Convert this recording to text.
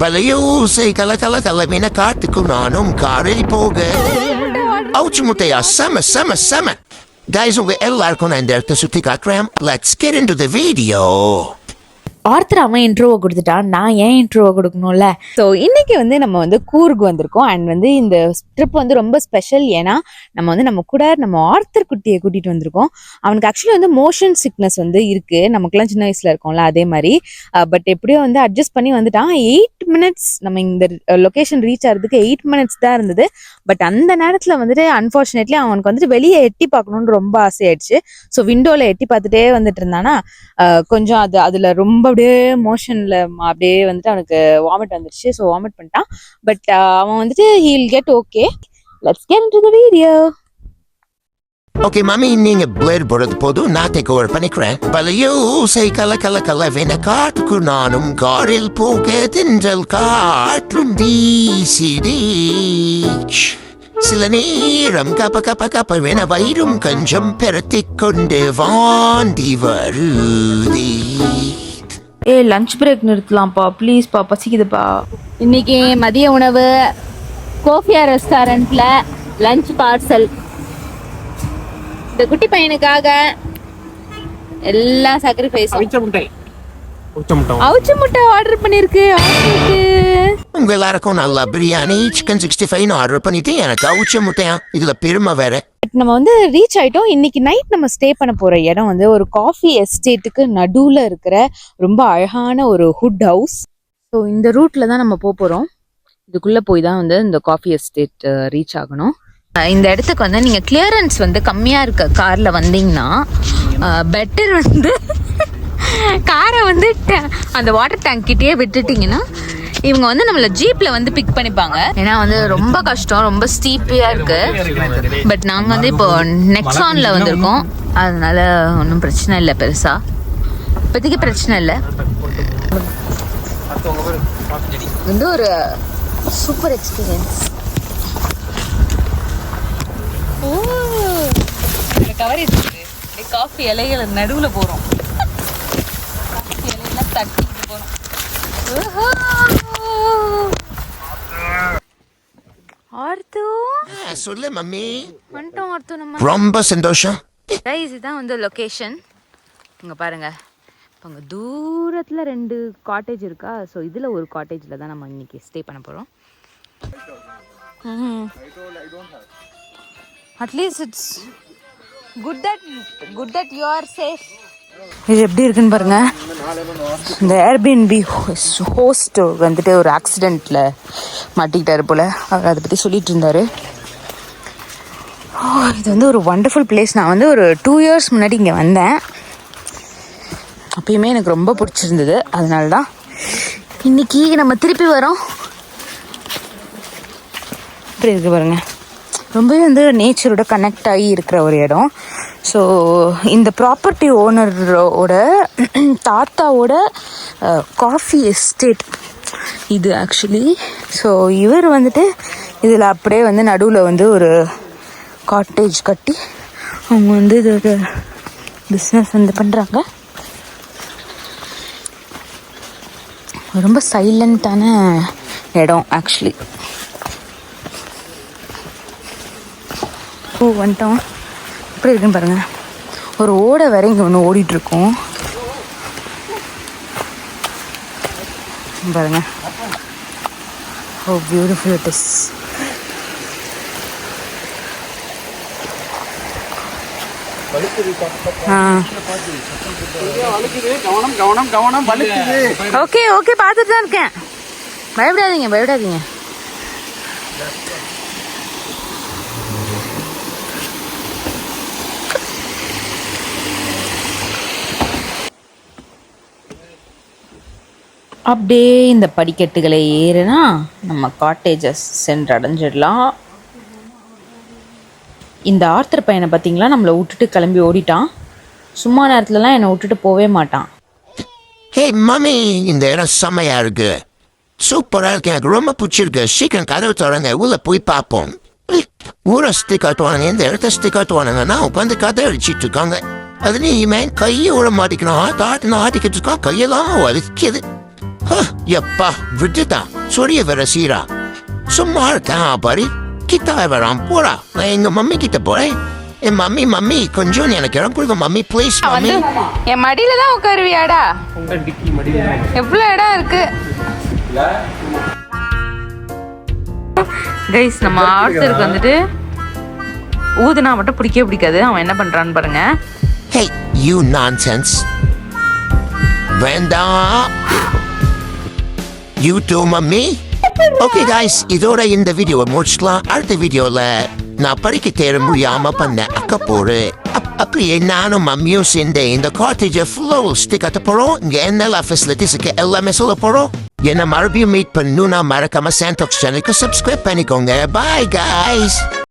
வலையோசை கலகலகலவென காட்டுக்கு நானும் காரில் போக. அவுச்சு முட்டையா செம செம செம. Guys, உங்க எல்லாருக்கும் நான் இந்த இடத்த சுத்தி காட்டுறேன். Let's get into the video. Author அவன் இன்ட்ரோவை கொடுத்துட்டான், நான் ஏன் இன்ட்ரோவை கொடுக்கணும்ல. ஸோ இன்றைக்கி வந்து நம்ம வந்து கூர்க்கு வந்திருக்கோம். அண்ட் வந்து இந்த ட்ரிப் வந்து ரொம்ப ஸ்பெஷல். ஏன்னா நம்ம கூட நம்ம ஆர்த்தர் குட்டியை கூட்டிகிட்டு வந்திருக்கோம். அவனுக்கு ஆக்சுவலி வந்து மோஷன் சிக்னஸ் வந்து இருக்குது. நமக்குலாம் சின்ன வயசில் இருக்கோம்ல அதே மாதிரி. பட் எப்படியோ வந்து அட்ஜஸ்ட் பண்ணி வந்துட்டான். 8 minutes நம்ம இந்த லொக்கேஷன் ரீச் ஆகிறதுக்கு 8 minutes தான் இருந்தது. பட் அந்த நேரத்தில் வந்துட்டு அன்ஃபார்ச்சுனேட்லி அவனுக்கு வந்துட்டு வெளியே எட்டி பார்க்கணுன்னு ரொம்ப ஆசையாயிடுச்சு. ஸோ விண்டோவில் எட்டி பார்த்துட்டே வந்துட்டு இருந்தானா கொஞ்சம் அதில் ரொம்ப அப்படியே மோஷனில் அப்படியே வந்துட்டு அவனுக்கு வாமிட் வந்துடுச்சு. ஸோ வாமிட் பண்ணிட்டான். பட் அவன் வந்துட்டு he'll get okay. Let's get into the video. Okay மாமி, நீங்க பிளேட் போடுறது போதும், நான் டேக் ஓவர் பண்ணிக்கிறேன். வலையோசை கலகலகலவென காட்டுக்கு நானும் காரில் போக தென்றல் காற்றும் வீசிதே. சில நேரம் கப்ப கப்ப கப்பவென வயிறும் கொஞ்சம் பெருத்திக் கொண்டு வாந்தி வருதே. லஞ்ச் பிரேக் நிறுத்தலாம்ப்பா ப்ளீஸ்ப்பா, பசிக்குதுப்பா. இன்னைக்கு மதிய உணவு கோஃபியா ரெஸ்டாரண்ட்ல லஞ்ச் பார்சல். இந்த குட்டி பையனுக்காக எல்லாம் சாக்ரிஃபைஸ். அவுச்ச முட்டை ஆர்டர் பண்ணிருக்கு. உங்க எல்லாருக்கும் நல்லா பிரியாணி சிக்கன் 65 ஆர்டர் பண்ணிட்டு எனக்கு அவுச்ச முட்டையா, இதுல பெருமை வேற. நம்ம வந்து ரீச் ஆயிட்டோம். இன்னைக்கு நைட் நம்ம ஸ்டே பண்ண போற இடம் வந்து ஒரு காஃபி எஸ்டேட்டுக்கு நடுவுல இருக்கிற ரொம்ப அழகான ஒரு ஹுட் ஹவுஸ். ஸோ இந்த ரூட்ல தான் நம்ம போறோம். இதுக்குள்ள போய் தான் வந்து இந்த காஃபி எஸ்டேட் ரீச் ஆகணும். இந்த இடத்துக்கு வந்து நீங்க கிளியரன்ஸ் வந்து கம்மியா இருக்க கார்ல வந்தீங்கன்னா பெட்டர் வந்து காரை வந்து அந்த வாட்டர் டேங்க் கிட்டேயே விட்டுட்டீங்கன்னா இவங்க வந்து நம்மள ஜீப்ல வந்து பிக் பண்ணிப்பாங்க. ஏன்னா வந்து ரொம்ப கஷ்டம், ரொம்ப ஸ்டீப்பியா இருக்கு. பட் நாங்க வந்து இப்போ நெக்ஸான்ல வந்திருக்கோம், அதனால ஒன்றும் பிரச்சனை இல்லை, பெருசா இப்போதைக்கு பிரச்சனை இல்லை. வந்து ஒரு சூப்பர் எக்ஸ்பீரியன்ஸ். கவரேஜ் காஃபி இலைகளை நடுவுல போறோம். காஃபி இலையெல்லாம் தட்டிட்டு போறோம். சொல்லு மம்மி. வந்துட்டோம் ஆர்த்து, நம்ம ரொம்ப சந்தோஷம். கைஸ் இதான் வந்து லொக்கேஷன். இங்க பாருங்க, அங்கே தூரத்தில் 2 காட்டேஜ் இருக்கா. ஸோ இதில் ஒரு காட்டேஜில் தான் நம்ம இன்னைக்கு ஸ்டே பண்ண போகிறோம். At least it's good that you are safe. இது எப்படி இருக்குன்னு பாருங்க. இந்த ஏர்பிஎன்பி ஹோஸ்ட் வந்துட்டு ஒரு ஆக்சிடெண்ட்ல மாட்டிக்கிட்டாரு போல. அவர் அதை பற்றி சொல்லிட்டு இருந்தாரு. இது வந்து ஒரு வண்டர்ஃபுல் பிளேஸ். நான் வந்து ஒரு 2 years முன்னாடி இங்கே வந்தேன். அப்பயுமே எனக்கு ரொம்ப பிடிச்சிருந்தது. அதனால தான் இன்னைக்கு நம்ம திருப்பி வரோம். இப்படி இருக்கு பாருங்க, ரொம்பவே வந்து நேச்சரோட கனெக்ட் ஆகி இருக்கிற ஒரு இடம். ஸோ இந்த ப்ராப்பர்ட்டி ஓனரோட தாத்தாவோட காஃபி எஸ்டேட் இது ஆக்சுவலி. ஸோ இவர் வந்துட்டு இதில் அப்படியே வந்து நடுவில் வந்து ஒரு காட்டேஜ் கட்டி அவங்க வந்து இதோட பிஸ்னஸ் வந்து பண்ணுறாங்க. ரொம்ப சைலண்ட்டான இடம் ஆக்சுவலி. வந்துட்டோம். எப்படி இருக்குன்னு பாருங்க. ஒரு ஓடை வேற இங்கே ஒன்று ஓடிட்டுருக்கோம் பாருங்க. ஓ beautiful it is. Okay okay பார்த்துட்டு தான் இருக்கேன். பயப்படாதீங்க. அப்படியே இந்த படிக்கட்டுகளை ஏறுனா நம்ம காட்டேஜஸ் சென்றடைஞ்சிடலாம். இந்த ஆர்த்தர் பையனை பார்த்தீங்களா, நம்மளை விட்டுட்டு கிளம்பி ஓடிட்டான். சும்மா நேரத்துலலாம் என்னை விட்டுட்டு போவே மாட்டான். ஹே மம்மி, இந்த இடம் செம்மையா இருக்கு, சூப்பரா இருக்கு, எனக்கு ரொம்ப பிடிச்சிருக்கு. சீக்கிரம் கதவு திறங்க, உள்ள போய் பார்ப்போம். ஊரை சுற்றி காட்டுவானுங்க, இந்த இடத்த சுற்றி காட்டுவானுங்கன்னா உட்காந்து கதை அடிச்சிட்டு இருக்காங்க. அது நீ கையை விட மாட்டிக்கணும், ஆட்டிக்கிட்டு இருக்கான், கையெல்லாம் வலிக்குது. எப்பா விட்டுட்டா சொரிய வர சீரா சும்மா இருக்கா பாரு கிட்ட வரான் போறா நான் எங்க மம்மி கிட்ட போறேன் என் மம்மி கொஞ்சம் எனக்கு இடம் கொடுங்க மம்மி ப்ளீஸ் மம்மி என் மடியில தான் உட்காருவியாடா எவ்வளவு இடம் இருக்கு கைஸ் நம்ம ஆர்த்தருக்கு வந்துட்டு ஊதுனா மட்டும் பிடிக்கவே பிடிக்காது அவன் என்ன பண்றான்னு பாருங்க Hey, you nonsense. வேண்டாம். You too, mummy. Okay, guys, இதோட இந்த வீடியோவை முடிச்சுக்கலாம். அடுத்த வீடியோல நான் படிக்க தேர முடியாம பண்ண அக்கப்போரு அப்படியே நானும் மம்மியும் சேர்ந்து இந்த காட்டேஜ் ஃபுல்லாக ஸ்டிக் கட்ட போறோம். இங்க என்னெல்லாம் ஃபெசிலிட்டிஸ் இருக்கு எல்லாமே சொல்ல போறோம். என்ன மறுபடியும் மீட் பண்ணணும்னா மறக்காம சாண்டோக்ஸ் சேனலுக்கு சப்ஸ்கிரைப் பண்ணிக்கோங்க. Bye, guys.